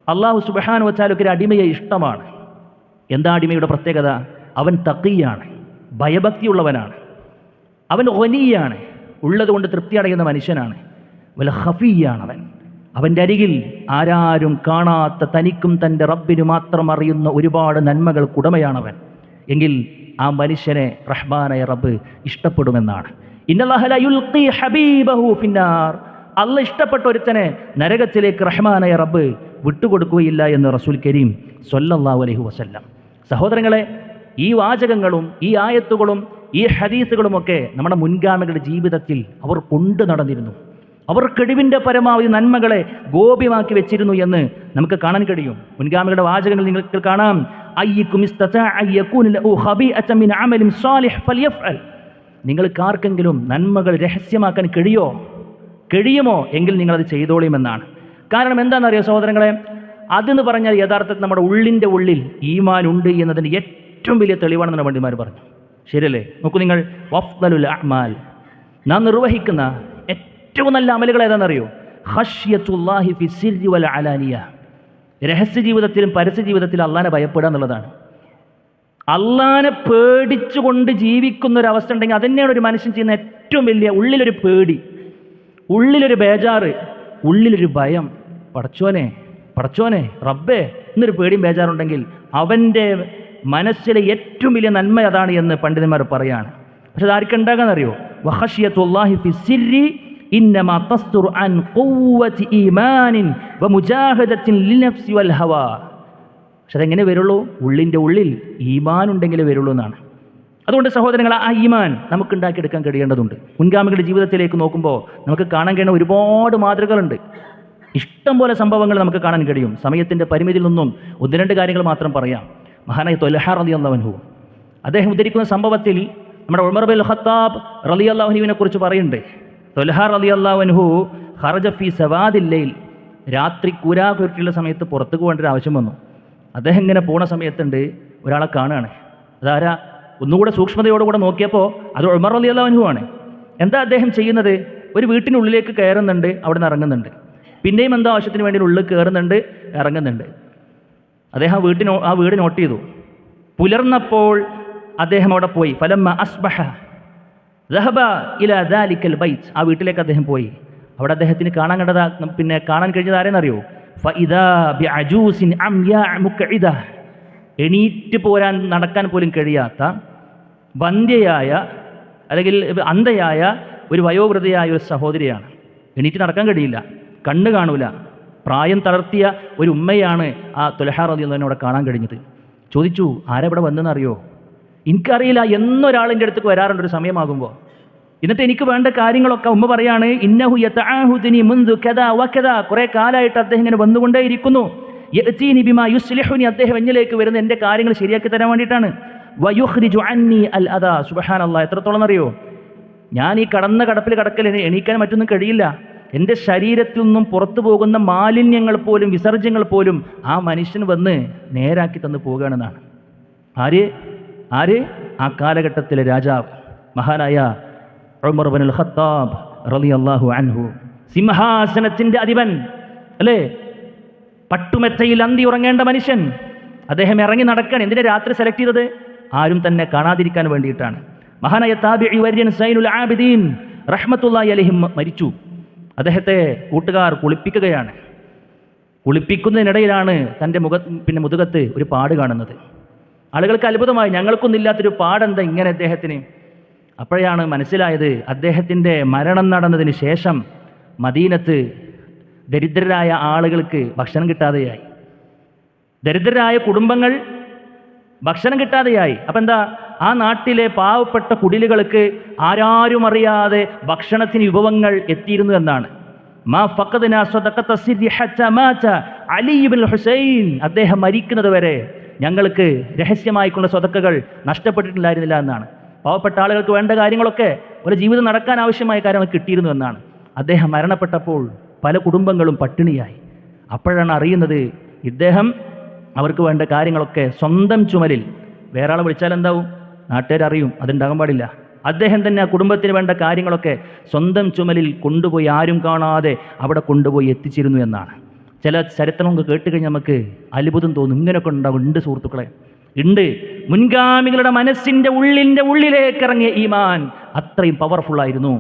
അള്ളാഹു സുബ്ഹാനഹു വ തആലയ്ക്ക് ഒരു അടിമയെ ഇഷ്ടമാണ്. എന്താ അടിമയുടെ പ്രത്യേകത? അവൻ തഖിയാണ്, ഭയഭക്തിയുള്ളവനാണ്. അവൻ ഗനിയാണ്, ഉള്ളതുകൊണ്ട് തൃപ്തി അടയുന്ന മനുഷ്യനാണ്. വൽ ഖഫിയാണ് അവൻ. അവൻ്റെ അരികിൽ ആരാരും കാണാത്ത, തനിക്കും തൻ്റെ റബ്ബിന് മാത്രം അറിയുന്ന ഒരുപാട് നന്മകൾക്കുടമയാണവൻ. എങ്കിൽ ആ മനുഷ്യനെ റഹ്മാനായ റബ്ബ് ഇഷ്ടപ്പെടുമെന്നാണ്. ഇന്നല്ലാഹ ലാ യുൽഖി ഹബീബഹു ഫിന്നാർ. അള്ളാഹ് ഇഷ്ടപ്പെട്ട ഒരുത്തനെ നരകത്തിലേക്ക് റഹ്മാനായ റബ്ബ് വിട്ടുകൊടുക്കുകയില്ല എന്ന് റസൂൽ കരീം സ്വല്ലല്ലാഹു അലൈഹി വസല്ലം. സഹോദരങ്ങളെ, ഈ വാചകങ്ങളും ഈ ആയത്തുകളും ഈ ഹദീസുകളുമൊക്കെ നമ്മുടെ മുൻഗാമികളുടെ ജീവിതത്തിൽ അവർ കൊണ്ടു നടന്നിരുന്നു. അവർ കഴിവിൻ്റെ പരമാവധി നന്മകളെ ഗോപ്യമാക്കി വെച്ചിരുന്നു എന്ന് നമുക്ക് കാണാൻ കഴിയും. മുൻഗാമികളുടെ വാചകങ്ങൾ നിങ്ങൾക്ക് കാണാം. അയ്യിക്കും ഇസ്തതാഅ യകൂന ലഹു ഖബീഅത മിൻ അമലിൻ സാലിഹ് ഫൽയഫ്അൽ. നിങ്ങൾക്ക് ആർക്കെങ്കിലും നന്മകൾ രഹസ്യമാക്കാൻ കഴിയുമോ എങ്കിൽ നിങ്ങളത് ചെയ്തോളിയുമെന്നാണ്. കാരണം എന്താണെന്നറിയോ സഹോദരങ്ങളെ, അതെന്ന് പറഞ്ഞാൽ യഥാർത്ഥത്തിൽ നമ്മുടെ ഉള്ളിൻ്റെ ഉള്ളിൽ ഈമാൻ ഉണ്ട് എന്നതിൻ്റെ ഏറ്റവും വലിയ തെളിവാണെന്ന് പണ്ഡിതന്മാർ പറഞ്ഞു. ശരിയല്ലേ? നോക്കൂ നിങ്ങൾ, വഫ്ദലുൽ അഅ്മാൽ, നാം നിർവഹിക്കുന്ന ഏറ്റവും നല്ല അമലുകൾ ഏതാണെന്നറിയോ? ഖശ്യത്തുല്ലാഹി ഫി സിർരി വൽ അലാനിയ. രഹസ്യ ജീവിതത്തിലും പരസ്യ ജീവിതത്തിലും അള്ളാഹനെ ഭയപ്പെടുക എന്നുള്ളതാണ്. അള്ളാഹനെ പേടിച്ചുകൊണ്ട് ജീവിക്കുന്ന ഒരു അവസ്ഥ ഉണ്ടെങ്കിൽ അതന്നെയാണ് ഒരു മനുഷ്യൻ ചെയ്യുന്ന ഏറ്റവും വലിയ, ഉള്ളിലൊരു പേടി, ഉള്ളിലൊരു ബേജാറ്, ഉള്ളിലൊരു ഭയം. പടച്ചോനെ റബ്ബേ എന്നൊരു പേടിയും ബേജാറുണ്ടെങ്കിൽ അവൻ്റെ മനസ്സിലെ ഏറ്റവും വലിയ നന്മ അതാണ് എന്ന് പണ്ഡിതന്മാർ പറയാണ്. പക്ഷെ അത് ആർക്കുണ്ടാകാന്നറിയോ? വഖശ്യത്തുല്ലാഹി ഫി സിർരി ഇന്നമാ തസ്തുറു അൻ ഖുവ്വതി ഈമാനിൻ വമുജാഹദത്തിൻ ലിനഫ്സി വൽ ഹവാ. പക്ഷെ അതെങ്ങനെ വരുള്ളൂ? ഉള്ളിൻ്റെ ഉള്ളിൽ ഈമാൻ ഉണ്ടെങ്കിലേ വരുള്ളൂ എന്നാണ്. അതുകൊണ്ട് സഹോദരങ്ങൾ, ആ ഈമാൻ നമുക്ക് ഉണ്ടാക്കിയെടുക്കാൻ കഴിയേണ്ടതുണ്ട്. മുൻഗാമികളുടെ ജീവിതത്തിലേക്ക് നോക്കുമ്പോൾ നമുക്ക് കാണാൻ കഴിയുന്ന ഒരുപാട് മാതൃകകളുണ്ട്. ഇഷ്ടം പോലെ സംഭവങ്ങൾ നമുക്ക് കാണാൻ കഴിയും. സമയത്തിൻ്റെ പരിമിതിയിൽ നിന്നും ഒന്ന് രണ്ട് കാര്യങ്ങൾ മാത്രം പറയാം. മഹാനായ ത്വൽഹ റളിയല്ലാഹു അൻഹു, അദ്ദേഹം ഉദ്ധരിക്കുന്ന സംഭവത്തിൽ നമ്മുടെ ഉമർ ബിൻ ഖത്താബ് റളിയല്ലാഹു അൻഹുവിനെ കുറിച്ച് പറയുന്നുണ്ട്. ത്വൽഹ റളിയല്ലാഹു അൻഹു ഖറജ ഫീ സവാദിൽ ലൈൽ, രാത്രി കൂരാകുരുട്ടിയുള്ള സമയത്ത് പുറത്തേക്ക് പോകേണ്ട ഒരു ആവശ്യം വന്നു. അദ്ദേഹം ഇങ്ങനെ പോണ സമയത്തുണ്ട് ഒരാളെ കാണുകയാണ്. അതാരാ? ഒന്നുകൂടെ സൂക്ഷ്മതയോടുകൂടെ നോക്കിയപ്പോൾ അത് ഉമർ റളിയല്ലാഹു അൻഹു ആണ്. എന്താ അദ്ദേഹം ചെയ്യുന്നത്? ഒരു വീട്ടിനുള്ളിലേക്ക് കയറുന്നുണ്ട്, അവിടെ നിന്ന് ഇറങ്ങുന്നുണ്ട്. പിന്നെയും എന്തോ ആവശ്യത്തിന് വേണ്ടി ഉള്ളിൽ കയറുന്നുണ്ട്, ഇറങ്ങുന്നുണ്ട്. അദ്ദേഹം ആ വീട് നോട്ട് ചെയ്തു. പുലർന്നപ്പോൾ അദ്ദേഹം അവിടെ പോയി. ഫലമ്മ അസ്ബഹ ദഹബ ഇലാ ദാലിക്കൽ ബൈത്ത്, ആ വീട്ടിലേക്ക് അദ്ദേഹം പോയി. അവിടെ അദ്ദേഹത്തിന് കാണാൻ കഴിഞ്ഞത് ആരെന്നറിയോ? ഫഇദാ ബിഅജൂസിൻ അംയാ മുഖഇദ, എണീറ്റ് പോരാൻ നടക്കാൻ പോലും കഴിയാത്ത വന്ധ്യയായ അല്ലെങ്കിൽ അന്ധയായ ഒരു വയോവൃതയായ ഒരു സഹോദരിയാണ്. എണീറ്റ് നടക്കാൻ കഴിയില്ല, കണ്ണ് കാണൂല, പ്രായം തളർത്തിയ ഒരു ഉമ്മയാണ് ആ ത്വൽഹ റളിയല്ലാഹു അൻഹു അവിടെ കാണാൻ കഴിഞ്ഞത്. ചോദിച്ചു, ആരെവിടെ വന്നെന്നറിയോ? എനിക്കറിയില്ല, എന്നൊരാളിൻ്റെ അടുത്തേക്ക് വരാറുണ്ട് ഒരു സമയമാകുമ്പോൾ. എന്നിട്ട് എനിക്ക് വേണ്ട കാര്യങ്ങളൊക്കെ ഉമ്മ പറയാണ്, ഇന്നഹു യതആഹുദനി മുൻദു കദാ വകദാ, കുറേ കാലമായിട്ട് അദ്ദേഹം ഇങ്ങനെ വന്നുകൊണ്ടേയിരിക്കുന്നു. യഅതീനി ബിമാ യുസ്ലിഹുനി, അദ്ദേഹം എന്നിലേക്ക് വരുന്ന എൻ്റെ കാര്യങ്ങൾ ശരിയാക്കി തരാൻ വേണ്ടിയിട്ടാണ്. വയുഖ്രിജു അന്നി അൽ അദാ, സുബ്ഹാനല്ലാഹ്, എത്രത്തോളം അറിയോ? ഞാൻ ഈ കടന്ന കടപ്പിൽ കിടക്കൽ എണീക്കാൻ മറ്റൊന്നും കഴിയില്ല. എൻ്റെ ശരീരത്തിൽ നിന്നും പുറത്തു പോകുന്ന മാലിന്യങ്ങൾ പോലും വിസർജ്യങ്ങൾ പോലും ആ മനുഷ്യൻ വന്ന് നേരാക്കി തന്നു പോകുകയാണെന്നാണ്. ആര്? ആ കാലഘട്ടത്തിലെ രാജാവ്, മഹാനായ ഉമർ ബിൻ ഖത്താബ് റളിയല്ലാഹു അൻഹു, സിംഹാസനത്തിൻ്റെ അധിപൻ അല്ലേ? പട്ടുമെത്തയിൽ അന്തി ഉറങ്ങേണ്ട മനുഷ്യൻ. അദ്ദേഹം ഇറങ്ങി നടക്കാൻ എന്തിനാ രാത്രി സെലക്ട് ചെയ്തത്? ആരും തന്നെ കാണാതിരിക്കാൻ വേണ്ടിയിട്ടാണ്. മഹാനായ താബിഈ വര്യൻ സൈനുൽ ആബിദീൻ റഹ്മത്തുള്ളാഹി അലൈഹി മരിച്ചു. അദ്ദേഹത്തെ കൂട്ടുകാർ കുളിപ്പിക്കുകയാണ്. കുളിപ്പിക്കുന്നതിനിടയിലാണ് തൻ്റെ മുതുകത്ത് ഒരു പാട് കാണുന്നത്. ആളുകൾക്ക് അത്ഭുതമായി, ഞങ്ങൾക്കൊന്നും ഇല്ലാത്തൊരു പാടെന്താ ഇങ്ങനെ അദ്ദേഹത്തിന്? അപ്പോഴാണ് മനസ്സിലായത്, അദ്ദേഹത്തിൻ്റെ മരണം നടന്നതിന് ശേഷം മദീനത്ത് ദരിദ്രരായ ആളുകൾക്ക് ഭക്ഷണം കിട്ടാതെയായി, ദരിദ്രരായ കുടുംബങ്ങൾ ഭക്ഷണം കിട്ടാതെയായി. അപ്പം എന്താ, ആ നാട്ടിലെ പാവപ്പെട്ട കുടിലുകൾക്ക് ആരാരും അറിയാതെ ഭക്ഷണത്തിന് വിഭവങ്ങൾ എത്തിയിരുന്നു എന്നാണ്. മാ ഫഖദ്നാ സദഖത സിർരി ഹത്താ മാത അലി ഇബ്നുൽ ഹുസൈൻ, അദ്ദേഹം മരിക്കുന്നത് വരെ ഞങ്ങൾക്ക് രഹസ്യമായിക്കൊണ്ട സ്വതക്കകൾ നഷ്ടപ്പെട്ടിട്ടില്ലായിരുന്നില്ല എന്നാണ്. പാവപ്പെട്ട ആളുകൾക്ക് വേണ്ട കാര്യങ്ങളൊക്കെ ഒരു ജീവിതം നടക്കാൻ ആവശ്യമായ കാര്യങ്ങൾ കിട്ടിയിരുന്നു എന്നാണ്. അദ്ദേഹം മരണപ്പെട്ടപ്പോൾ പല കുടുംബങ്ങളും പട്ടിണിയായി. അപ്പോഴാണ് അറിയുന്നത്, ഇദ്ദേഹം അവർക്ക് വേണ്ട കാര്യങ്ങളൊക്കെ സ്വന്തം ചുമലിൽ, വേറെ ആളെ വിളിച്ചാൽ എന്താവും? നാട്ടുകാരറിയും, അതുണ്ടാകാൻ പാടില്ല. അദ്ദേഹം തന്നെ ആ കുടുംബത്തിന് വേണ്ട കാര്യങ്ങളൊക്കെ സ്വന്തം ചുമലിൽ കൊണ്ടുപോയി, ആരും കാണാതെ അവിടെ കൊണ്ടുപോയി എത്തിച്ചിരുന്നു എന്നാണ്. ചില ചരിത്രമൊക്കെ കേട്ട് കഴിഞ്ഞാൽ നമുക്ക് അത്ഭുതം തോന്നും. ഇങ്ങനെയൊക്കെ ഉണ്ടാവും. ഉണ്ട് സുഹൃത്തുക്കളെ, ഉണ്ട്. മുൻഗാമികളുടെ മനസ്സിൻ്റെ ഉള്ളിലേക്ക് ഇറങ്ങിയ ഈമാൻ അത്രയും പവർഫുള്ളായിരുന്നു.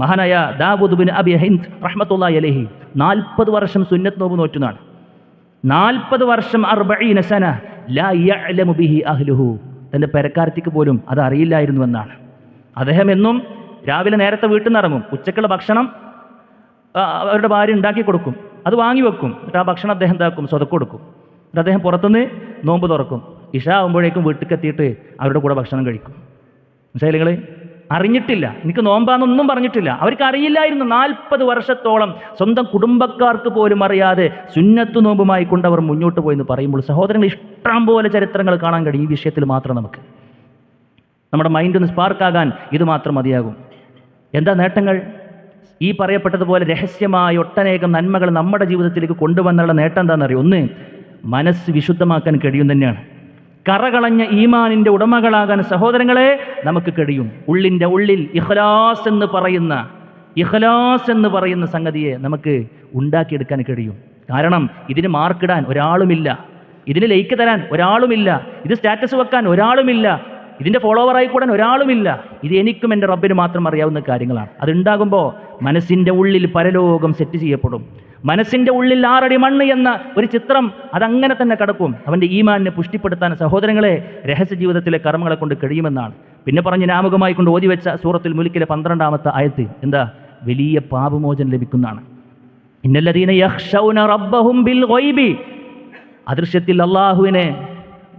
മഹാനായ ദാവൂദ് ബിൻ അബി ഹിന്ദ് റഹ്മത്തുള്ളാഹി അലൈഹി 40 വർഷം സുന്നത്ത് നോമ്പ് നോറ്റുന്നാണ്. 40 വർഷം 40 സന ലാ യഅലമു ബിഹി അഹ്ലുഹു, തൻ്റെ പെരക്കാരത്തിക്ക് പോലും അത് അറിയില്ലായിരുന്നുവെന്നാണ്. അദ്ദേഹം എന്നും രാവിലെ നേരത്തെ വീട്ടിൽ നിന്ന് ഇറങ്ങും. ഉച്ചക്കുള്ള ഭക്ഷണം അവരുടെ ഭാര്യ ഉണ്ടാക്കി കൊടുക്കും, അത് വാങ്ങി വെക്കും. എന്നിട്ട് ആ ഭക്ഷണം അദ്ദേഹം എന്താക്കും, സ്വതക്ക് കൊടുക്കും. എന്നിട്ട് അദ്ദേഹം പുറത്തുനിന്ന് നോമ്പ് തുറക്കും. ഇഷ ആകുമ്പോഴേക്കും വീട്ടിലേക്ക് എത്തിയിട്ട് അവരുടെ കൂടെ ഭക്ഷണം കഴിക്കും. മനസ്സിലായി? നിങ്ങൾ അറിഞ്ഞിട്ടില്ല, എനിക്ക് നോമ്പാന്നൊന്നും പറഞ്ഞിട്ടില്ല. അവർക്ക് അറിയില്ലായിരുന്നു. 40 വർഷത്തോളം സ്വന്തം കുടുംബക്കാർക്ക് പോലും അറിയാതെ സുന്നത്ത് നോമ്പുമായി കൊണ്ടവർ മുന്നോട്ട് പോയെന്ന് പറയുമ്പോൾ സഹോദരങ്ങൾ, ഇഷ്ടം പോലെ ചരിത്രങ്ങൾ കാണാൻ കഴിയും. ഈ വിഷയത്തിൽ മാത്രം നമുക്ക് നമ്മുടെ മൈൻഡ് ഒന്ന് സ്പാർക്കാകാൻ ഇത് മാത്രം മതിയാകും. എന്താ നേട്ടങ്ങൾ? ഈ പറയപ്പെട്ടതുപോലെ രഹസ്യമായ ഒട്ടനേകം നന്മകൾ നമ്മുടെ ജീവിതത്തിലേക്ക് കൊണ്ടുവന്നുള്ള നേട്ടം എന്താണെന്നറിയോ? ഒന്ന്, മനസ്സ് വിശുദ്ധമാക്കാൻ കഴിയും തന്നെയാണ്. കറകളഞ്ഞ ഈമാനിൻ്റെ ഉടമകളാകാൻ സഹോദരങ്ങളെ നമുക്ക് കഴിയും. ഉള്ളിൻ്റെ ഉള്ളിൽ ഇഖ്ലാസ് എന്ന് പറയുന്ന സംഗതിയെ നമുക്ക് ഉണ്ടാക്കിയെടുക്കാൻ കഴിയും. കാരണം ഇതിന് മാർക്കിടാൻ ഒരാളുമില്ല, ഇതിന് ലൈക്ക് തരാൻ ഒരാളുമില്ല, ഇത് സ്റ്റാറ്റസ് വെക്കാൻ ഒരാളുമില്ല, ഇതിൻ്റെ ഫോളോവറായി കൂടാൻ ഒരാളുമില്ല. ഇത് എനിക്കും എൻ്റെ റബ്ബിന് മാത്രം അറിയാവുന്ന കാര്യങ്ങളാണ്. അതുണ്ടാകുമ്പോൾ മനസ്സിൻ്റെ ഉള്ളിൽ പരലോകം സെറ്റ് ചെയ്യപ്പെടും. മനസ്സിൻ്റെ ഉള്ളിൽ 6 അടി മണ്ണ് എന്ന ഒരു ചിത്രം അതങ്ങനെ തന്നെ കിടക്കും. അവൻ്റെ ഈമാനിനെ പുഷ്ടിപ്പെടുത്താൻ സഹോദരങ്ങളെ രഹസ്യ ജീവിതത്തിലെ കർമ്മങ്ങളെ കൊണ്ട് കഴിയുമെന്നാണ്. പിന്നെ പറഞ്ഞ് നാമകമായി കൊണ്ട് ഓതി വെച്ച സൂറത്തുൽ മുൽക്കിലെ 12ാമത്തെ ആയത്ത് എന്താ? വലിയ പാപമോചനം ലഭിക്കുന്നതാണ്. ഇന്നല്ലദീന യഖ്ശൗന റബ്ബഹും ബിൽ ഗൈബി, അദൃശ്യത്തിൽ അല്ലാഹുവിനെ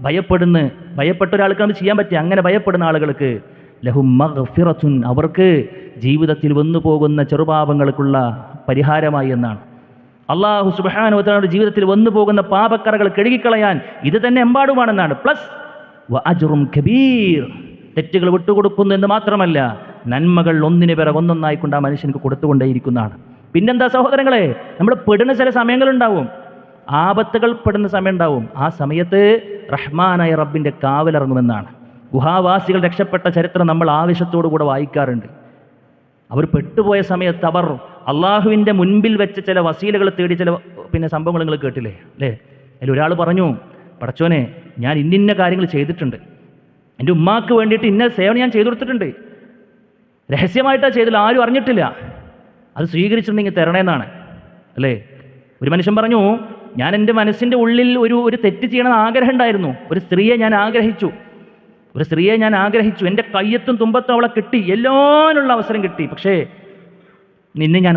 ഭയപ്പെട്ട ഒരാൾക്ക് നമുക്ക് ചെയ്യാൻ പറ്റിയ അങ്ങനെ ഭയപ്പെടുന്ന ആളുകൾക്ക് ലഹും മഗ്ഫിറത്തുൻ, അവർക്ക് ജീവിതത്തിൽ വന്നു പോകുന്ന ചെറുപാപങ്ങൾക്കുള്ള പരിഹാരമായി എന്നാണ്. അല്ലാഹു സുബ്ഹാനഹു വ തആല ജീവിതത്തിൽ വന്നു പോകുന്ന പാപക്കറകൾ കഴുകിക്കളയാൻ ഇത് തന്നെ എമ്പാടുമാണെന്നാണ്. പ്ലസ് വ അജ്റും കബീർ, തെറ്റുകൾ വിട്ടുകൊടുക്കുന്നു എന്ന് മാത്രമല്ല, നന്മകൾ ഒന്നിന് പിറകെ ഒന്നൊന്നായിക്കൊണ്ട് ആ മനുഷ്യർക്ക് കൊടുത്തുകൊണ്ടേയിരിക്കുന്നതാണ്. പിന്നെന്താ സഹോദരങ്ങളെ, നമ്മൾ പെടുന്ന ചില സമയങ്ങളുണ്ടാവും, ആപത്തുകൾ പെടുന്ന സമയം ഉണ്ടാവും. ആ സമയത്ത് റഹ്മാനായ റബ്ബിൻ്റെ കാവലിറങ്ങുമെന്നാണ്. ഗുഹാവാസികൾ രക്ഷപ്പെട്ട ചരിത്രം നമ്മൾ ആവേശത്തോടു കൂടെ വായിക്കാറുണ്ട്. അവർ പെട്ടുപോയ സമയത്ത് അവർ അള്ളാഹുവിൻ്റെ മുൻപിൽ വെച്ച് ചില വസീലകൾ തേടി ചില സംഭവങ്ങൾ നിങ്ങൾ കേട്ടില്ലേ അല്ലേ? അതിൽ ഒരാൾ പറഞ്ഞു, പടച്ചോനെ, ഞാൻ ഇന്നിന്ന കാര്യങ്ങൾ ചെയ്തിട്ടുണ്ട്, എൻ്റെ ഉമ്മാക്ക് വേണ്ടിയിട്ട് ഇന്ന സേവനം ഞാൻ ചെയ്തു കൊടുത്തിട്ടുണ്ട്, രഹസ്യമായിട്ടാണ് ചെയ്തില്ല, ആരും അറിഞ്ഞിട്ടില്ല, അത് സ്വീകരിച്ചിട്ടുണ്ടെങ്കിൽ തരണേന്നാണ് അല്ലേ? ഒരു മനുഷ്യൻ പറഞ്ഞു, ഞാൻ എൻ്റെ മനസ്സിൻ്റെ ഉള്ളിൽ ഒരു തെറ്റ് ചെയ്യണമെന്ന് ആഗ്രഹം ഉണ്ടായിരുന്നു. ഒരു സ്ത്രീയെ ഞാൻ ആഗ്രഹിച്ചു, എൻ്റെ കയ്യത്തും തുമ്പത്തും അവളെ കിട്ടി, എല്ലാനുള്ള അവസരം കിട്ടി. പക്ഷേ നിന്നെ ഞാൻ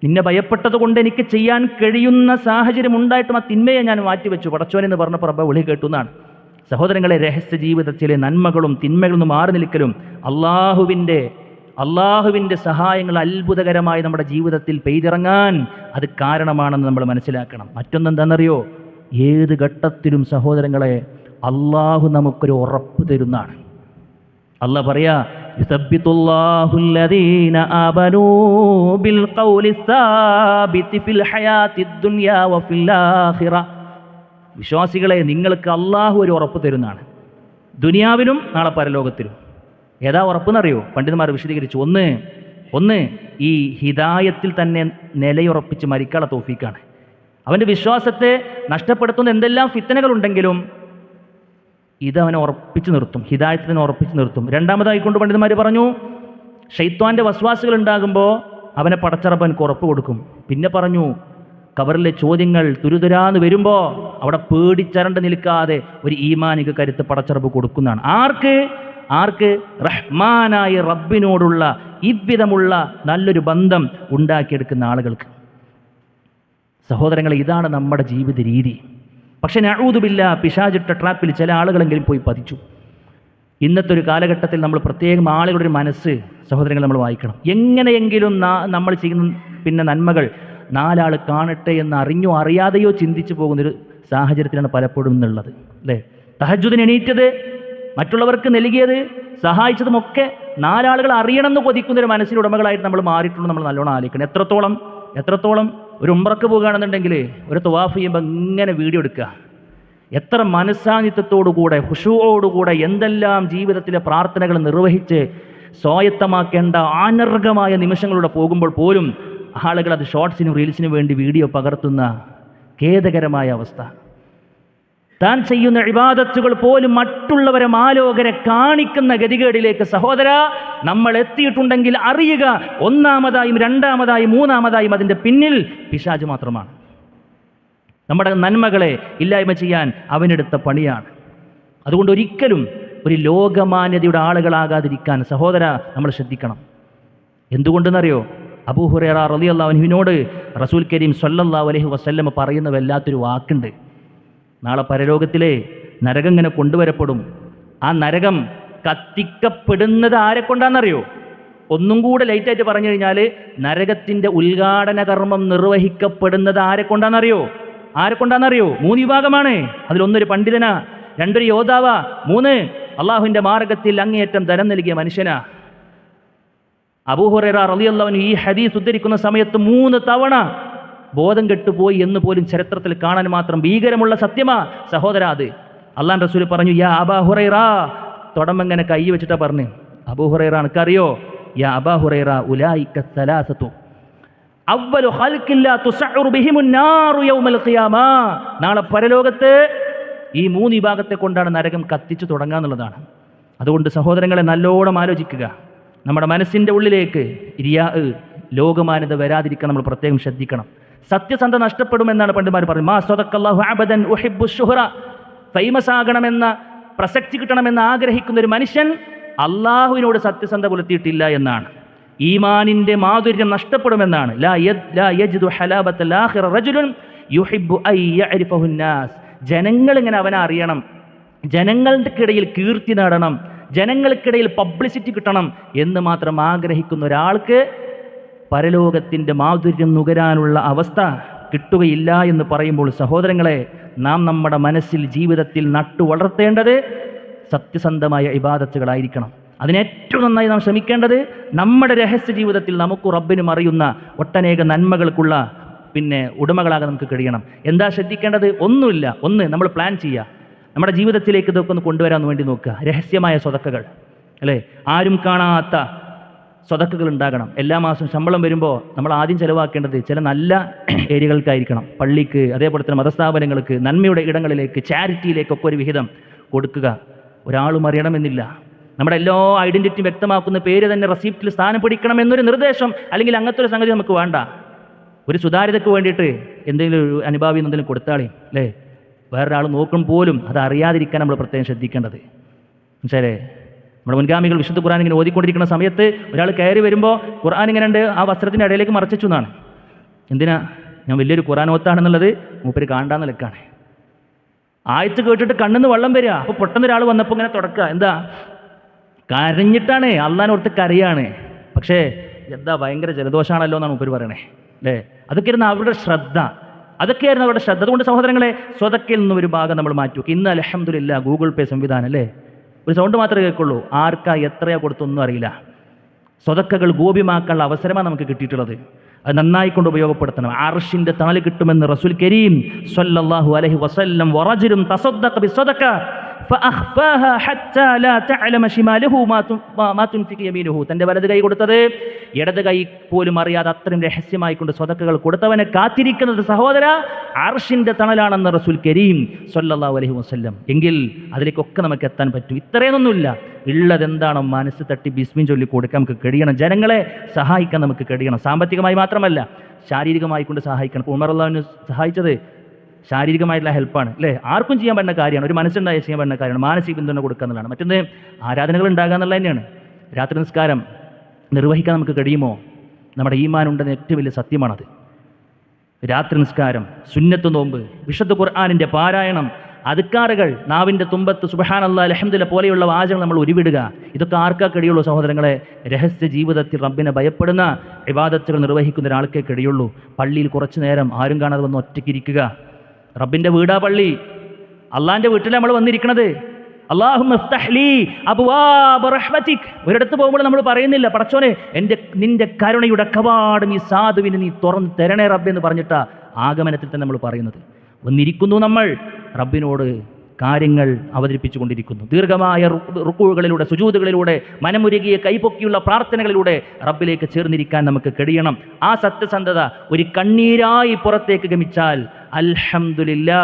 നിന്നെ ഭയപ്പെട്ടത് കൊണ്ട് എനിക്ക് ചെയ്യാൻ കഴിയുന്ന സാഹചര്യം ഉണ്ടായിട്ടും ആ തിന്മയെ ഞാൻ മാറ്റിവെച്ചു. പടച്ചോനെന്ന് പറഞ്ഞപ്പോൾ റബ്ബ് വിളി കേട്ടു എന്നാണ്. സഹോദരങ്ങളെ, രഹസ്യ ജീവിതത്തിലെ നന്മകളും തിന്മകളിൽ നിന്ന് മാറി നിൽക്കലും അള്ളാഹുവിൻ്റെ സഹായങ്ങൾ അത്ഭുതകരമായി നമ്മുടെ ജീവിതത്തിൽ പെയ്തിറങ്ങാൻ അത് കാരണമാണെന്ന് നമ്മൾ മനസ്സിലാക്കണം. മറ്റൊന്നെന്താണെന്നറിയോ? ഏത് ഘട്ടത്തിലും സഹോദരങ്ങളെ അള്ളാഹു നമുക്കൊരു ഉറപ്പ് തരുന്നതാണ്. അള്ളാഹ് പറയാ, യുസബ്ബിതുല്ലാഹുല്ലദീന ആമനൂ ബിൽ ഖൗലി സാബിതി ഫിൽ ഹയാത്തിദ് ദുനിയാ വഫിൽ ആഖിറ. വിശ്വാസികളെ, നിങ്ങൾക്ക് അള്ളാഹു ഒരു ഉറപ്പ് തരുന്നതാണ്, ദുനിയാവിലും നാളെ പരലോകത്തിലും. ഏതാ ഉറപ്പെന്നറിയോ? പണ്ഡിതന്മാർ വിശദീകരിച്ചു. ഒന്ന് ഈ ഹിദായത്തിൽ തന്നെ നിലയുറപ്പിച്ച് മരിക്കാനുള്ള തൗഫീക്കാണ്. അവൻ്റെ വിശ്വാസത്തെ നഷ്ടപ്പെടുത്തുന്ന എന്തെല്ലാം ഫിത്തനകളുണ്ടെങ്കിലും ഇതവനെ ഉറപ്പിച്ച് നിർത്തും, ഹിദായത്തിനെ ഉറപ്പിച്ച് നിർത്തും. രണ്ടാമതായിക്കൊണ്ട് പണ്ഡിതന്മാർ പറഞ്ഞു, ശൈത്വാൻ്റെ വസ്വാസുകൾ ഉണ്ടാകുമ്പോൾ അവനെ പടച്ചറബൻ ഉറപ്പ് കൊടുക്കും. പിന്നെ പറഞ്ഞു, ഖബറിലെ ചോദ്യങ്ങൾ തുരുതുരാന്ന് വരുമ്പോൾ അവിടെ പേടിച്ചരണ്ട് നിൽക്കാതെ ഒരു ഈമാനിക കരുത്ത് പടച്ചറബ് കൊടുക്കുന്നതാണ്. ആർക്ക്? റഹ്മാനായ റബ്ബിനോടുള്ള ഇவ்விധമുള്ള നല്ലൊരു ബന്ധം ഉണ്ടാക്കിയെടുക്കുന്ന ആളുകൾക്ക്. സഹോദരങ്ങളെ, ഇതാണ് നമ്മുടെ ജീവിത രീതി. പക്ഷെ നഊദു ബില്ലാ, പിശാചിട്ട ട്രാപ്പിൽ ചില ആളുകളെങ്കിലും പോയി പതിച്ചു. ഇന്നത്തെ ഒരു കാലഘട്ടത്തിൽ നമ്മൾ പ്രത്യേകം ആളുകളുടെ ഒരു മനസ്സ് സഹോദരങ്ങൾ നമ്മൾ വായിക്കണം. എങ്ങനെയെങ്കിലും നമ്മൾ ചെയ്യുന്ന നന്മകൾ 4 ആൾ കാണട്ടെ എന്ന് അറിഞ്ഞോ അറിയാതെയോ ചിന്തിച്ചു പോകുന്നൊരു സാഹചര്യത്തിലാണ് പലപ്പോഴും എന്നുള്ളത് അല്ലേ? തഹജ്ജുദിന് എണീറ്റത്, മറ്റുള്ളവർക്ക് നൽകിയത്, സഹായിച്ചതുമൊക്കെ 4 ആളുകൾ അറിയണമെന്ന് കൊതിക്കുന്നൊരു മനസ്സിന് ഉടമകളായിട്ട് നമ്മൾ മാറിയിട്ടുണ്ട്. നമ്മൾ നല്ലോണം ആലോചിക്കണം. എത്രത്തോളം ഒരു ഉംറക്ക് പോകുകയാണെന്നുണ്ടെങ്കിൽ ഒരു തവാഫ് ചെയ്യുമ്പോൾ ഇങ്ങനെ വീഡിയോ എടുക്കുക. എത്ര മനസ്സാന്നിധ്യത്തോടുകൂടെ ഖുശൂഅോടുകൂടെ എന്തെല്ലാം ജീവിതത്തിലെ പ്രാർത്ഥനകൾ നിർവഹിച്ച് സ്വായത്തമാക്കേണ്ട ആനർഘമായ നിമിഷങ്ങളിലൂടെ പോകുമ്പോൾ പോലും ആളുകൾ അത് ഷോർട്സിനും റീൽസിനും വേണ്ടി വീഡിയോ പകർത്തുന്ന ഖേദകരമായ അവസ്ഥ. താൻ ചെയ്യുന്ന ഇബാദത്തുകൾ പോലും മറ്റുള്ളവരെ മാലോകരെ കാണിക്കുന്ന ഗതികേടിലേക്ക് സഹോദര നമ്മൾ എത്തിയിട്ടുണ്ടെങ്കിൽ അറിയുക, ഒന്നാമതായും രണ്ടാമതായും മൂന്നാമതായും അതിൻ്റെ പിന്നിൽ പിശാച് മാത്രമാണ്. നമ്മുടെ നന്മകളെ ഇല്ലായ്മ ചെയ്യാൻ അവനെടുത്ത പണിയാണ്. അതുകൊണ്ട് ഒരിക്കലും ഒരു ലോകമാന്യതയുടെ ആളുകളാകാതിരിക്കാൻ സഹോദര നമ്മൾ ശ്രദ്ധിക്കണം. എന്തുകൊണ്ടെന്നറിയോ? അബൂ ഹുറൈറ റളിയല്ലാഹു അൻഹുവിനോട് റസൂൽ കരീം സ്വല്ലല്ലാഹു അലൈഹി വസല്ലം പറയുന്ന വല്ലാത്തൊരു വാക്കുണ്ട്. നാളെ പരലോകത്തിലെ നരകം ഇങ്ങനെ കൊണ്ടുവരപ്പെടും. ആ നരകം കത്തിക്കപ്പെടുന്നത് ആരെ കൊണ്ടാണെന്നറിയോ? ഒന്നും കൂടെ ലൈറ്റായിട്ട് പറഞ്ഞു കഴിഞ്ഞാൽ നരകത്തിൻ്റെ ഉദ്ഘാടന കർമ്മം നിർവഹിക്കപ്പെടുന്നത് ആരെ കൊണ്ടാണെന്നറിയോ? ആരെ കൊണ്ടാണെന്നറിയോ? 3 വിഭാഗമാണ്. അതിലൊന്നൊരു പണ്ഡിതനാ, 2 യോദ്ധാവാ, 3 അള്ളാഹുവിൻ്റെ മാർഗത്തിൽ അങ്ങേയറ്റം ധനം നൽകിയ മനുഷ്യനാ. അബൂ ഹുറൈറ റളിയല്ലാഹു അൻഹു ഈ ഹദീസ് ഉദ്ധരിക്കുന്ന സമയത്ത് 3 തവണ ബോധം കെട്ടുപോയി എന്ന് പോലും ചരിത്രത്തിൽ കാണാൻ മാത്രം ഭീകരമുള്ള സത്യമാ സഹോദര. അത് അള്ളാഹുവിൻ്റെ റസൂൽ പറഞ്ഞു, യാ അബാ ഹുറൈറ, തുടമെങ്ങനെ കൈ വെച്ചിട്ടാ പറഞ്ഞു. അബൂ ഹുറൈറ എനിക്കറിയോ, യാ അബാ ഹുറൈറ ഉലൈക സലാസതു അവ്വലു ഖൽഖില്ലാ തുസഉറു ബിഹിമുൻ നാറു യൗമൽ ഖിയാമ. നാളെ പരലോകത്ത് ഈ 3 വിഭാഗത്തെ കൊണ്ടാണ് നരകം കത്തിച്ചു തുടങ്ങുക എന്നുള്ളതാണ്. അതുകൊണ്ട് സഹോദരങ്ങളെ നല്ലോണം ആലോചിക്കുക. നമ്മുടെ മനസ്സിൻ്റെ ഉള്ളിലേക്ക് റിയാ, ലോകമാന്യത വരാതിരിക്കാൻ നമ്മൾ പ്രത്യേകം ശ്രദ്ധിക്കണം. സത്യസന്ധ നഷ്ടപ്പെടുമെന്നാണ് പണ്ഡിതന്മാർ പറയുന്നത്. മാ സദഖല്ലാഹു അബദൻ ഉഹിബ്ബു ശുഹറ, ഫേമസ് ആകണമെന്ന, പ്രസക്തി കിട്ടണമെന്ന് ആഗ്രഹിക്കുന്ന ഒരു മനുഷ്യൻ അള്ളാഹുവിനോട് സത്യസന്ധ പുലർത്തിയിട്ടില്ല എന്നാണ്. ഈമാനിൻ്റെ മാധുര്യം നഷ്ടപ്പെടുമെന്നാണ്. ലാ യജിദു ഹലാബത്തൽ ആഖിറ റജുലുൻ യുഹിബ്ബു അൻ യഅരിഫഹു നാസ്. ജനങ്ങളിങ്ങനെ അവനെ അറിയണം, ജനങ്ങൾക്കിടയിൽ കീർത്തി നേടണം, ജനങ്ങൾക്കിടയിൽ പബ്ലിസിറ്റി കിട്ടണം എന്ന് മാത്രം ആഗ്രഹിക്കുന്ന ഒരാൾക്ക് പരലോകത്തിൻ്റെ മാധുര്യം നുകരാനുള്ള അവസ്ഥ കിട്ടുകയില്ല എന്ന് പറയുമ്പോൾ സഹോദരങ്ങളെ, നാം നമ്മുടെ മനസ്സിൽ ജീവിതത്തിൽ നട്ടു വളർത്തേണ്ടത് സത്യസന്ധമായ ഇബാദത്തുകളായിരിക്കണം. അതിനേറ്റവും നന്നായി നാം ശ്രമിക്കേണ്ടത് നമ്മുടെ രഹസ്യ ജീവിതത്തിൽ നമുക്ക് റബ്ബിനും അറിയുന്ന ഒട്ടനേക നന്മകൾക്കുള്ള ഉടമകളാകാൻ നമുക്ക് കഴിയണം. എന്താ ശ്രദ്ധിക്കേണ്ടത്? ഒന്നുമില്ല. ഒന്ന്, നമ്മൾ പ്ലാൻ ചെയ്യുക, നമ്മുടെ ജീവിതത്തിലേക്ക് ഇതൊക്കെ ഒന്ന് കൊണ്ടുവരാൻ വേണ്ടി നോക്കുക. രഹസ്യമായ സ്വതക്കകൾ, അല്ലേ? ആരും കാണാത്ത സ്വതക്കകൾ ഉണ്ടാകണം. എല്ലാ മാസവും ശമ്പളം വരുമ്പോൾ നമ്മൾ ആദ്യം ചിലവാക്കേണ്ടത് ചില നല്ല ഏരിയകൾക്കായിരിക്കണം. പള്ളിക്ക്, അതേപോലെ തന്നെ മതസ്ഥാപനങ്ങൾക്ക്, നന്മയുടെ ഇടങ്ങളിലേക്ക്, ചാരിറ്റിയിലേക്കൊക്കെ ഒരു വിഹിതം കൊടുക്കുക. ഒരാളും അറിയണമെന്നില്ല. നമ്മുടെ എല്ലാ ഐഡൻറ്റിറ്റി വ്യക്തമാക്കുന്ന പേര് തന്നെ റെസിപ്റ്റിൽ സ്ഥാനം പിടിക്കണം എന്നൊരു നിർദ്ദേശം അല്ലെങ്കിൽ അങ്ങനത്തെ ഒരു സംഗതി നമുക്ക് വേണ്ട. ഒരു സുതാര്യതയ്ക്ക് വേണ്ടിയിട്ട് എന്തെങ്കിലും ഒരു അനുഭാവി എന്തെങ്കിലും കൊടുത്താളേ, അല്ലേ? വേറൊരാൾ നോക്കും പോലും അത് അറിയാതിരിക്കാൻ നമ്മൾ പ്രത്യേകം ശ്രദ്ധിക്കേണ്ടത്. മനസ്സിലേ? നമ്മുടെ മുൻഗാമികൾ വിശുദ്ധ ഖുർആൻ ഇങ്ങനെ ഓതിക്കൊണ്ടിരിക്കുന്ന സമയത്ത് ഒരാൾ കയറി വരുമ്പോൾ ഖുർആൻ ഇങ്ങനെ ഉണ്ട്, ആ വസ്ത്രത്തിൻ്റെ ഇടയിലേക്ക് മറച്ചു എന്നാണ്. എന്തിനാ? ഞാൻ വലിയൊരു ഖുർആൻ ഓത്താണെന്നുള്ളത് മൂപ്പര് കാണാൻ നിലക്കാണ്. ആയത്ത് കേട്ടിട്ട് കണ്ണിന്ന് വെള്ളം വരിക. അപ്പോൾ പെട്ടെന്ന് ഒരാൾ വന്നപ്പോൾ ഇങ്ങനെ തുടക്കുക. എന്താ? കരഞ്ഞിട്ടാണ്, അള്ളാൻ ഓർത്ത് കരയാണ്. പക്ഷേ എന്താ ഭയങ്കര ജലദോഷമാണല്ലോ എന്നാണ് മൂപ്പര് പറയണേ, അല്ലേ? അതൊക്കെയായിരുന്നു അവരുടെ ശ്രദ്ധ. അവരുടെ ശ്രദ്ധ. അതുകൊണ്ട് സഹോദരങ്ങളെ, സ്വതക്കയിൽ നിന്നും ഒരു ഭാഗം നമ്മൾ മാറ്റി വെക്കും. ഇന്ന് അൽഹംദുലില്ലാ ഗൂഗിൾ പേ സംവിധാനം, അല്ലേ? ഒരു സൗണ്ട് മാത്രമേ കേൾക്കുള്ളൂ. ആർക്കാ എത്രയാ കൊടുത്തൊന്നും അറിയില്ല. സ്വതക്കകൾ ഗോപ്യമാക്കാനുള്ള അവസരമാണ് നമുക്ക് കിട്ടിയിട്ടുള്ളത്. അത് നന്നായിക്കൊണ്ട് ഉപയോഗപ്പെടുത്തണം. അർശിൻ്റെ തണൽ കിട്ടുമെന്ന് റസൂൽ കരീം സ്വല്ലല്ലാഹു അലൈഹി വസല്ലം വറജുലുൻ തസദ്ദഖ ബിസ്സദഖ ഫഅഖ്ഫാഹാ ഹത്താ ലാ തഅലമ ശിമാലുഹു മാ തുൻഫിഖു യമീനുഹു. തൻ്റെ വലത് കൈ കൊടുത്തത് ഇടത് കൈ പോലും അറിയാതെ അത്രയും രഹസ്യമായിക്കൊണ്ട് സ്വതക്കകൾ കൊടുത്തവനെ കാത്തിരിക്കുന്നത് സഹോദര അർശിൻ്റെ തണലാണെന്ന് റസൂൽ കരീം സ്വല്ലല്ലാഹു അലൈഹി വസല്ലം. എങ്കിൽ അതിലേക്കൊക്കെ നമുക്ക് എത്താൻ പറ്റും. ഇത്രയൊന്നുമില്ല, ഉള്ളതെന്താണോ മനസ്സ് തട്ടി ബിസ്മിൻ ചൊല്ലി കൊടുക്കാൻ നമുക്ക് കഴിയണം. ജനങ്ങളെ സഹായിക്കാൻ നമുക്ക് കഴിയണം. സാമ്പത്തികമായി മാത്രമല്ല, ശാരീരികമായി കൊണ്ട് സഹായിക്കണം. ഇപ്പോൾ ഉമർ അള്ളാഹുവിനെ സഹായിച്ചത് ശാരീരികമായിട്ടുള്ള ഹെൽപ്പാണ്, അല്ലേ? ആർക്കും ചെയ്യാൻ പറ്റുന്ന കാര്യമാണ്. ഒരു മനസ്സുണ്ടായി ചെയ്യാൻ പറ്റുന്ന കാര്യമാണ്. മാനസിക പിന്തുണ കൊടുക്കുക എന്നുള്ളതാണ്. മറ്റൊന്ന് ആരാധനകൾ ഉണ്ടാകുക എന്നുള്ളത് തന്നെയാണ്. രാത്രി നിസ്കാരം നിർവഹിക്കാൻ നമുക്ക് കഴിയുമോ? നമ്മുടെ ഈമാനുണ്ടെന്ന് ഏറ്റവും വലിയ സത്യമാണത്. രാത്രി നിസ്കാരം, സുന്നത്ത് നോമ്പ്, വിശുദ്ധ ഖുർആനിൻ്റെ പാരായണം, അദ്കാറുകൾ, നാവിൻ്റെ തുമ്പത്ത് സുബ്ഹാനല്ലാഹ് അൽഹംദുലില്ലാഹ് പോലെയുള്ള വാചകങ്ങൾ നമ്മൾ ഉരുവിടുക. ഇതൊക്കെ ആർക്കാ കഴിയുള്ളൂ സഹോദരങ്ങളെ? രഹസ്യ ജീവിതത്തിൽ റബ്ബിനെ ഭയപ്പെടുന്ന ഇബാദത്തുകൾ നിർവഹിക്കുന്ന ഒരാൾക്കേ കഴിയുള്ളൂ. പള്ളിയിൽ കുറച്ചു നേരം ആരും കാണാതെ വന്ന് ഒറ്റയ്ക്കിരിക്കുക. റബ്ബിൻ്റെ വീടാ പള്ളി. അള്ളാഹിൻ്റെ വീട്ടിൽ നമ്മൾ വന്നിരിക്കണത്. അല്ലാഹുമ്മ ഇഫ്തഹ് ലീ അബ്വാബ റഹ്മതിക്. ഒരിടത്ത് പോകുമ്പോൾ നമ്മൾ പറയുന്നില്ല, പടച്ചോനെ നിന്റെ കരുണയുടെ കവാടം ഈ സാധുവിന് നീ തുറന്ന് തരണേ റബ്ബ് എന്ന് പറഞ്ഞിട്ടാ ആഗമനത്തിൽ തന്നെ നമ്മൾ പറയുന്നത്. വന്നിരിക്കുന്നു നമ്മൾ റബ്ബിനോട് കാര്യങ്ങൾ അവതരിപ്പിച്ചു കൊണ്ടിരിക്കുന്നു. ദീർഘമായ റുക്കൂകളിലൂടെ, സുജൂദുകളിലൂടെ, മനമുരുകിയ കൈപൊക്കിയുള്ള പ്രാർത്ഥനകളിലൂടെ റബ്ബിലേക്ക് ചേർന്നിരിക്കാൻ നമുക്ക് കഴിയണം. ആ സത്യസന്ധത ഒരു കണ്ണീരായി പുറത്തേക്ക് ഗമിച്ചാൽ അൽഹംദുലില്ലാ,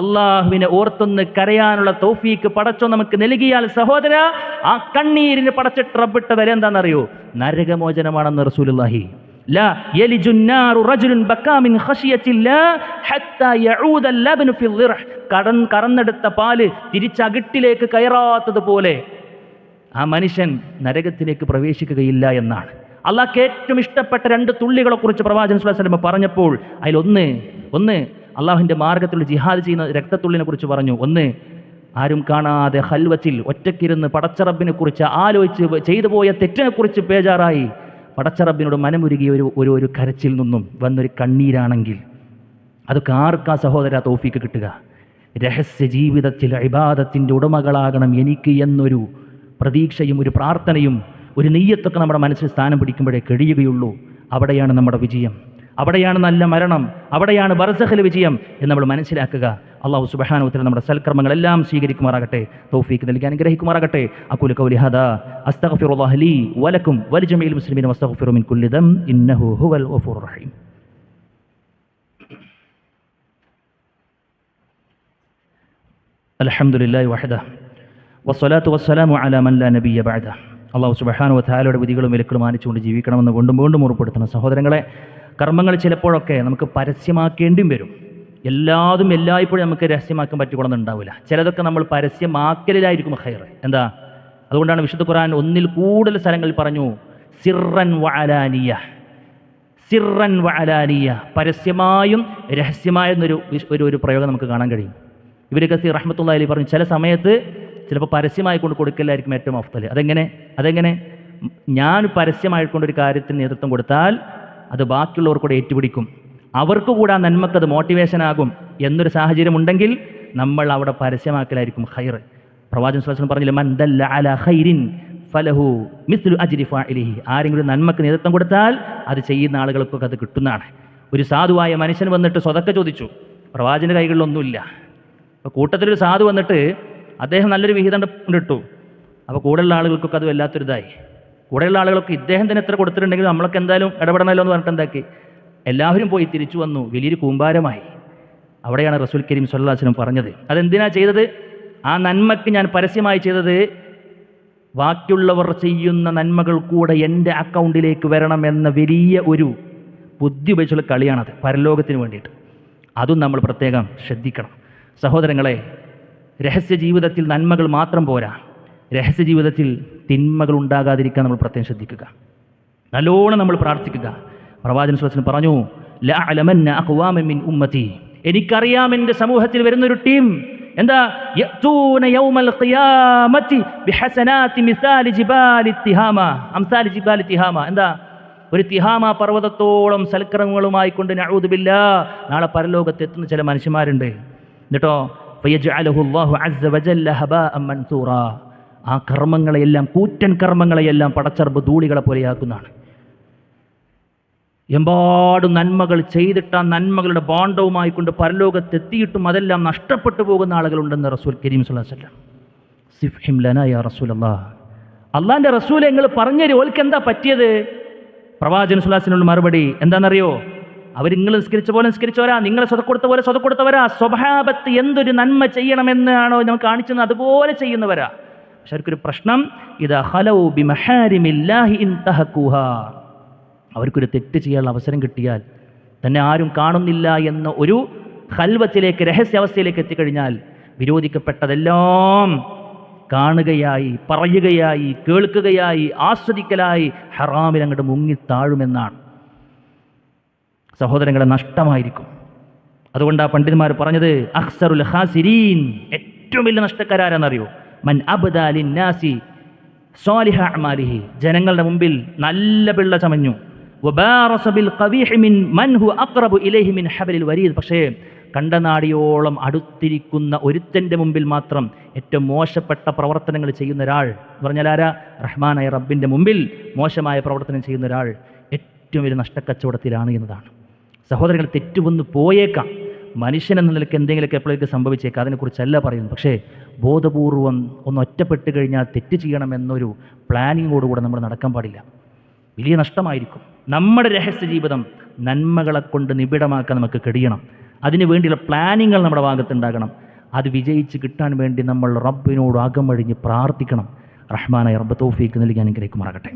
അള്ളാഹുവിനെ ഓർത്തൊന്ന് കരയാനുള്ള തൗഫീക്ക് പടച്ചോ നമുക്ക് നൽകിയാൽ സഹോദര, ആ കണ്ണീരിന് പടച്ചിട്ട് റബ്ബിട്ട വില എന്താണെന്നറിയോ? നരകമോചനമാണെന്ന് റസൂലുള്ളാഹി. ലാ യലിജുൻ നാറു റജുലുൻ ബക്കാ മിൻ ഖശിയത്തില്ലാഹ് ഹത്താ യഊദ അൽ-ലബ്നു ഫിൽ ളിർഹ്. കറന്നെടുത്ത പാല് തിരിച്ചകിട്ടിലേക്ക് കയറാത്തതുപോലെ ആ മനുഷ്യൻ നരകത്തിലേക്ക് പ്രവേശിക്കുകയില്ല എന്നാണ്. അള്ളാഹ്ക്ക് ഏറ്റവും ഇഷ്ടപ്പെട്ട 2 തുള്ളികളെ കുറിച്ച് പ്രവാചകൻ സ്വല്ലല്ലാഹു അലൈഹി വസല്ലം പറഞ്ഞപ്പോൾ അതിലൊന്ന് അള്ളാഹുവിൻ്റെ മാർഗത്തിൽ ജിഹാദ് ചെയ്യുന്ന രക്തത്തുള്ളിനെ കുറിച്ച് പറഞ്ഞു. ഒന്ന്, ആരും കാണാതെ ഖൽവത്തിൽ ഒറ്റയ്ക്കിരുന്ന് പടച്ചറബിനെ കുറിച്ച് ആലോചിച്ച് ചെയ്തു പോയ തെറ്റിനെക്കുറിച്ച് ബേജാറായി പടച്ചറബിനോട് മനമുരുകിയ ഒരു കരച്ചിൽ നിന്നും വന്നൊരു കണ്ണീരാണെങ്കിൽ അതൊക്കെ ആർക്കാ സഹോദര തൗഫീക്ക് കിട്ടുക? രഹസ്യ ജീവിതത്തിൽ ഇബാദത്തിൻ്റെ ഉടമകളാകണം എനിക്ക് എന്നൊരു പ്രതീക്ഷയും ഒരു പ്രാർത്ഥനയും ഒരു നെയ്യത്തൊക്കെ നമ്മുടെ മനസ്സിൽ സ്ഥാനം പിടിക്കുമ്പോഴേ കഴിയുകയുള്ളൂ. അവിടെയാണ് നമ്മുടെ വിജയം, അവിടെയാണ് നല്ല മരണം, അവിടെയാണ് ബർസഖിൽ വിജയം എന്ന് നമ്മൾ മനസ്സിലാക്കുക. അല്ലാഹു സുബ്ഹാനഹു വ തആല നമ്മുടെ സൽക്കർമ്മങ്ങളെല്ലാം സ്വീകരിക്കുമാറാകട്ടെ, തൗഫീക്ക് നൽകി അനുഗ്രഹിക്കുമാറാകട്ടെ. അഖൂലു ഖൗലി ഹാദാ അസ്തഗ്ഫിറുല്ലാഹ ലീ വലക്കും വലിജമീഇൽ മുസ്ലിമീന വസ്തഗ്ഫിറു മിൻ കുല്ലി ദം ഇന്നഹു ഹുവൽ ഗഫൂറുർ റഹീം. അൽഹംദുലില്ലാഹി വഹദഹു വസ്സലാത്തു വസ്സലാമു അലാ മൻ ലാ നബിയ്യ ബഅദഹു. അല്ലാഹു സുബ്ഹാനഹു വ തആലയുടെ വിധികളും വിലക്കുകളും മാനിച്ചുകൊണ്ട് ജീവിക്കണമെന്ന് വീണ്ടും ഉറപ്പെടുത്തുന്ന സഹോദരങ്ങളെ, കർമ്മങ്ങൾ ചിലപ്പോഴൊക്കെ നമുക്ക് പരസ്യമാക്കേണ്ടിയും വരും. എല്ലാതും എല്ലായ്പ്പോഴും നമുക്ക് രഹസ്യമാക്കാൻ പറ്റിക്കൊള്ളുന്നുണ്ടാവില്ല. ചിലതൊക്കെ നമ്മൾ പരസ്യമാക്കലിലായിരിക്കും ഖൈർ. എന്താ? അതുകൊണ്ടാണ് വിശുദ്ധ ഖുർആൻ ഒന്നിൽ കൂടുതൽ സ്ഥലങ്ങളിൽ പറഞ്ഞു സിർറൻ വഅലാനിയ, സിർറൻ വഅലാനിയ, പരസ്യമായും രഹസ്യമായെന്നൊരു ഒരു പ്രയോഗം നമുക്ക് കാണാൻ കഴിയും. ഇബ്നു കസീർ റഹ്മത്തുള്ളാഹി അലൈഹി പറഞ്ഞു, ചില സമയത്ത് ചിലപ്പോൾ പരസ്യമായി കൊണ്ട് കൊടുക്കലായിരിക്കും ഏറ്റവും അഫ്ദൽ. അതെങ്ങനെ? ഞാൻ പരസ്യമായിക്കൊണ്ടൊരു കാര്യത്തിന് നേതൃത്വം കൊടുത്താൽ അത് ബാക്കിയുള്ളവർ കൂടെ ഏറ്റുപിടിക്കും, അവർക്ക് കൂടെ ആ നന്മക്കത് മോട്ടിവേഷനാകും എന്നൊരു സാഹചര്യം ഉണ്ടെങ്കിൽ നമ്മൾ അവിടെ പരസ്യമാക്കലായിരിക്കും ഖൈർ. പ്രവാചകൻ സ്വല്ലല്ലാഹു അലൈഹി വസല്ലം പറഞ്ഞില്ലേ, മൻ ദല്ല അലാ ഖൈരിൻ ഫലഹു മിസ്ലു അജ്രി ഫാഇലിഹി. ആരെങ്കിലും നന്മക്ക് നേതൃത്വം കൊടുത്താൽ അത് ചെയ്യുന്ന ആളുകൾക്കൊക്കെ അത് കിട്ടുന്നതാണ്. ഒരു സാധുവായ മനുഷ്യൻ വന്നിട്ട് സ്വതക്ക ചോദിച്ചു, പ്രവാചകൻ്റെ കൈകളിലൊന്നുമില്ല. അപ്പോൾ കൂട്ടത്തിലൊരു സാധു വന്നിട്ട് അദ്ദേഹം നല്ലൊരു വിഹിതം ഇട്ടു. അപ്പോൾ കൂടെയുള്ള ആളുകൾക്കൊക്കെ അത് വല്ലാത്തൊരിതായി. കൂടെയുള്ള ആളുകളൊക്കെ ഇദ്ദേഹത്തിന് എത്ര കൊടുത്തിട്ടുണ്ടെങ്കിൽ നമ്മളൊക്കെ എന്തായാലും ഇടപെടണമല്ലോ എന്ന് പറഞ്ഞിട്ട് എന്താക്കി, എല്ലാവരും പോയി തിരിച്ചു വന്നു, വലിയൊരു കൂമ്പാരമായി. അവിടെയാണ് റസൂൽ കരീം സ്വല്ലല്ലാഹു അലൈഹി വസല്ലം പറഞ്ഞത്, അതെന്തിനാ ചെയ്തത്? ആ നന്മയ്ക്ക് ഞാൻ പരസ്യമായി ചെയ്തത് ബാക്കിയുള്ളവർ ചെയ്യുന്ന നന്മകൾ കൂടെ എൻ്റെ അക്കൗണ്ടിലേക്ക് വരണമെന്ന വലിയ ഒരു ബുദ്ധി ഉപയോഗിച്ചുള്ള കളിയാണത്, പരലോകത്തിന് വേണ്ടിയിട്ട്. അതും നമ്മൾ പ്രത്യേകം ശ്രദ്ധിക്കണം സഹോദരങ്ങളെ. രഹസ്യ ജീവിതത്തിൽ നന്മകൾ മാത്രം പോരാ, രഹസ്യ ജീവിതത്തിൽ തിന്മകൾ ഉണ്ടാകാതിരിക്കാൻ നമ്മൾ പ്രത്യേകം ശ്രദ്ധിക്കുക, നല്ലോണം നമ്മൾ പ്രാർത്ഥിക്കുക. പ്രവാചകൻ സ്വല്ലല്ലാഹു അലൈഹി വസല്ലം പറഞ്ഞു, ലഅലമന്ന അഖ്വാമൻ മിൻ ഉമ്മതി, എനിക്കറിയാം എൻ്റെ സമൂഹത്തിൽ വരുന്നൊരു ടീം, എന്താ, യഅ്തൂന യൗമൽ ഖിയാമത്തി ബിഹസനാതി മിസാലി ജിബാലി തിഹാമ, അംസാലി ജിബാലി തിഹാമ. എന്താ, ഒരു തിഹാമ പർവ്വതത്തോളം സൽക്കർമ്മങ്ങളുമായി കൊണ്ട് നഊദു ബില്ലാഹ് നാളെ പരലോകത്ത് എത്തുന്ന ചില മനുഷ്യന്മാരുണ്ട്. എന്നിട്ടോ ഫയജ്അലഹു അല്ലാഹു അസ്സ വജല്ല ഹബാഅൻ മൻസൂറാ, ആ കർമ്മങ്ങളെയെല്ലാം, കൂറ്റൻ കർമ്മങ്ങളെയെല്ലാം പടച്ചറബ് ധൂളികളെ പോലെയാക്കുന്നതാണ്. എമ്പാടും നന്മകൾ ചെയ്തിട്ട് ആ നന്മകളുടെ ബാണ്ഡവുമായി കൊണ്ട് പരലോകത്തെത്തിയിട്ടും അതെല്ലാം നഷ്ടപ്പെട്ടു പോകുന്ന ആളുകളുണ്ടെന്ന് റസൂൽ കരീം സ്വല്ലല്ലാഹു അലൈഹി വസല്ലം. സിഫ്ഹിം ലനാ യാ റസൂലല്ലാഹ്, അള്ളാഹിൻ്റെ റസൂലെ നിങ്ങൾ പറഞ്ഞുതരും, ഓൽക്ക് എന്താ പറ്റിയത്? പ്രവാചകൻ സ്വല്ലല്ലാഹു അലൈഹി വസല്ലം മറുപടി എന്താണെന്നറിയോ? അവർ നിങ്ങൾ നിസ്കരിച്ച പോലെ നിസ്കരിച്ചവരാ, നിങ്ങൾ സ്വതക്കൊടുത്ത പോലെ സ്വതക്കൊടുത്തവരാ, സ്വഭാവത്ത് എന്തൊരു നന്മ ചെയ്യണമെന്നാണോ നമുക്ക് കാണിച്ചത് അതുപോലെ ചെയ്യുന്നവരാ. പക്ഷെ അവർക്കൊരു പ്രശ്നം, ഇദാ ഖലൗ ബിമഹാരിമില്ലാഹി ഇൻതഹഖൂഹാ, അവർക്കൊരു തെറ്റ് ചെയ്യാനുള്ള അവസരം കിട്ടിയാൽ, തന്നെ ആരും കാണുന്നില്ല എന്ന ഒരു ഖൽവത്തിലേക്ക്, രഹസ്യാവസ്ഥയിലേക്ക് എത്തിക്കഴിഞ്ഞാൽ വിരോധിക്കപ്പെട്ടതെല്ലാം കാണുകയായി, പറയുകയായി, കേൾക്കുകയായി, ആസ്വദിക്കലായി ഹറാമിൽ അങ്ങോട്ട് മുങ്ങിത്താഴുമെന്നാണ്. സഹോദരങ്ങളെ, നഷ്ടമായിരിക്കും. അതുകൊണ്ടാണ് പണ്ഡിതന്മാർ പറഞ്ഞത്, അഖ്സറുൽ ഖാസിരീൻ, ഏറ്റവും വലിയ നഷ്ടക്കാരാരെന്നറിയോ? മൻ അബ്ദാ ലിന്നാസി സ്വാലിഹ അഅമാലിഹി, ജനങ്ങളുടെ മുമ്പിൽ നല്ല പിള്ള ചമഞ്ഞു, വബാറസ ബിൽ ഖബീഹി മിൻ മൻ ഹുവ അഖ്റബു ഇലൈഹി മിൻ ഹബ്ലിൽ വരീദ്, പക്ഷേ കണ്ടനാടിയോളം അടുത്തിരിക്കുന്ന ഒരുത്തൻ്റെ മുമ്പിൽ മാത്രം ഏറ്റവും മോശപ്പെട്ട പ്രവർത്തനങ്ങൾ ചെയ്യുന്ന ഒരാൾ എന്ന് പറഞ്ഞാൽ ആരാ? റഹ്മാനായ റബ്ബിൻ്റെ മുമ്പിൽ മോശമായ പ്രവർത്തനം ചെയ്യുന്ന ഒരാൾ ഏറ്റവും വലിയ നഷ്ടക്കച്ചവടത്തിലാണ് എന്നതാണ്. സഹോദരങ്ങൾ, തെറ്റുവന്ന് പോയേക്കാം, മനുഷ്യനെന്ന നിലയ്ക്ക് എന്തെങ്കിലുമൊക്കെ എപ്പോഴേക്ക് സംഭവിച്ചേക്കാം, അതിനെക്കുറിച്ചല്ല പറയുന്നത്. പക്ഷേ ബോധപൂർവം ഒന്ന് ഒറ്റപ്പെട്ട് കഴിഞ്ഞാൽ തെറ്റ് ചെയ്യണമെന്നൊരു പ്ലാനിങ്ങോടുകൂടെ നമ്മൾ നടക്കാൻ പാടില്ല. വലിയ നഷ്ടമായിരിക്കും. നമ്മുടെ രഹസ്യ ജീവിതം നന്മകളെ കൊണ്ട് നിബിഡമാക്കാൻ നമുക്ക് കഴിയണം. അതിനു വേണ്ടിയുള്ള പ്ലാനിങ്ങൾ നമ്മുടെ ഭാഗത്തുണ്ടാകണം. അത് വിജയിച്ച് കിട്ടാൻ വേണ്ടി നമ്മൾ റബ്ബിനോട് അകമഴിഞ്ഞ് പ്രാർത്ഥിക്കണം. റഹ്മാനായ റബ്ബ് തൗഫീഖ് നൽകി അനുഗ്രഹിക്കുമാറാകട്ടെ.